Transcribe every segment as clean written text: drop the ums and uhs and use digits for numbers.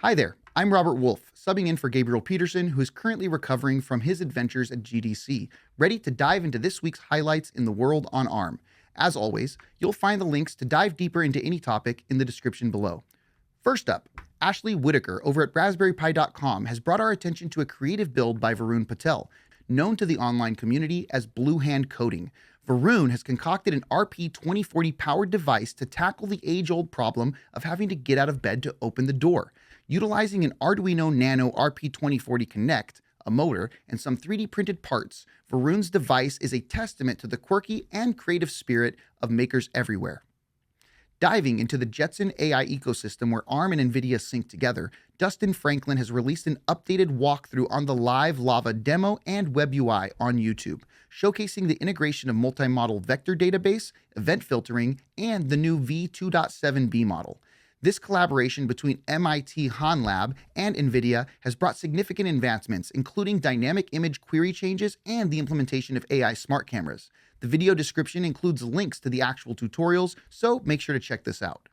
Hi there, I'm Robert Wolf, subbing in for Gabriel Peterson, who is currently recovering from his adventures at GDC, ready to dive into this week's highlights in the world on ARM. As always, you'll find the links to dive deeper into any topic in the description below. First up, Ashley Whitaker over at RaspberryPi.com has brought our attention to a creative build by Varun Patel, known to the online community as Blue Hand Coding. Varun has concocted an RP2040 powered device to tackle the age-old problem of having to get out of bed to open the door. Utilizing an Arduino Nano RP2040 Connect, a motor, and some 3D printed parts, Varun's device is a testament to the quirky and creative spirit of makers everywhere. Diving into the Jetson AI ecosystem where ARM and NVIDIA sync together, Dustin Franklin has released an updated walkthrough on the live Lava demo and WebUI on YouTube, showcasing the integration of multi-model vector database, event filtering, and the new V2.7b model. This collaboration between MIT Han Lab and NVIDIA has brought significant advancements, including dynamic image query changes and the implementation of AI smart cameras. The video description includes links to the actual tutorials, so make sure to check this out.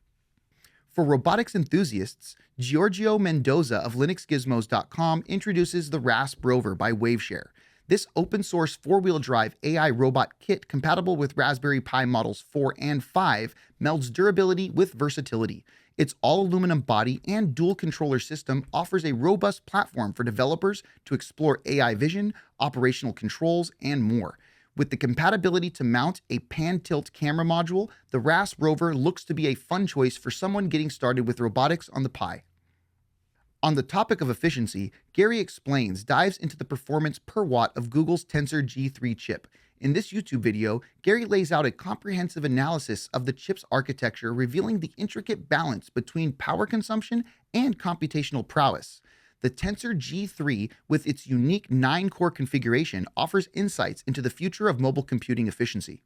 For robotics enthusiasts, Giorgio Mendoza of LinuxGizmos.com introduces the RASP Rover by Waveshare. This open-source four-wheel drive AI robot kit compatible with Raspberry Pi models 4 and 5 melds durability with versatility. Its all-aluminum body and dual-controller system offers a robust platform for developers to explore AI vision, operational controls, and more. With the compatibility to mount a pan-tilt camera module, the RASP Rover looks to be a fun choice for someone getting started with robotics on the Pi. On the topic of efficiency, Gary Explains dives into the performance per watt of Google's Tensor G3 chip. In this YouTube video, Gary lays out a comprehensive analysis of the chip's architecture, revealing the intricate balance between power consumption and computational prowess. The Tensor G3, with its unique 9-core configuration, offers insights into the future of mobile computing efficiency.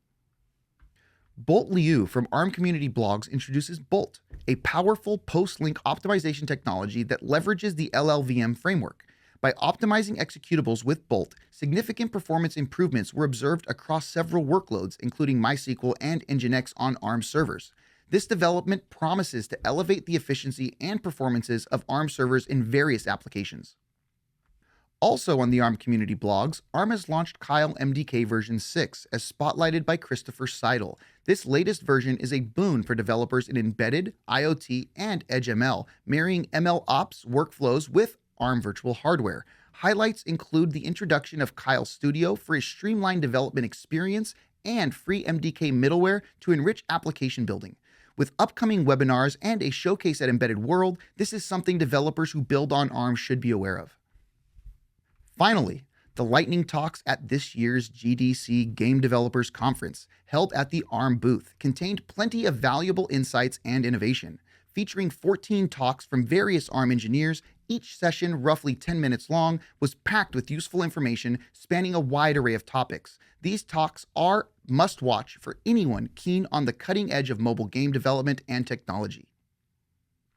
Bolt Liu from ARM Community Blogs introduces Bolt, a powerful post-link optimization technology that leverages the LLVM framework. By optimizing executables with Bolt, significant performance improvements were observed across several workloads, including MySQL and Nginx on ARM servers. This development promises to elevate the efficiency and performances of ARM servers in various applications. Also on the ARM community blogs, ARM has launched Kyle MDK version 6, as spotlighted by Christopher Seidel. This latest version is a boon for developers in embedded, IoT, and Edge ML, marrying ML ops workflows with ARM virtual hardware. Highlights include the introduction of Kyle Studio for a streamlined development experience and free MDK middleware to enrich application building. With upcoming webinars and a showcase at Embedded World, this is something developers who build on ARM should be aware of. Finally, the lightning talks at this year's GDC Game Developers Conference, held at the ARM booth, contained plenty of valuable insights and innovation. Featuring 14 talks from various ARM engineers, each session, roughly 10 minutes long, was packed with useful information spanning a wide array of topics. These talks are must-watch for anyone keen on the cutting edge of mobile game development and technology.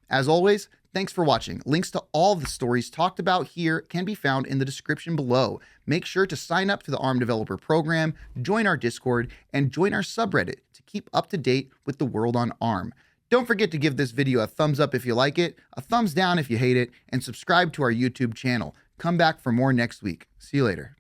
As always, thanks for watching. Links to all the stories talked about here can be found in the description below. Make sure to sign up to the ARM Developer Program, join our Discord, and join our subreddit to keep up to date with the world on ARM. Don't forget to give this video a thumbs up if you like it, a thumbs down if you hate it, and subscribe to our YouTube channel. Come back for more next week. See you later.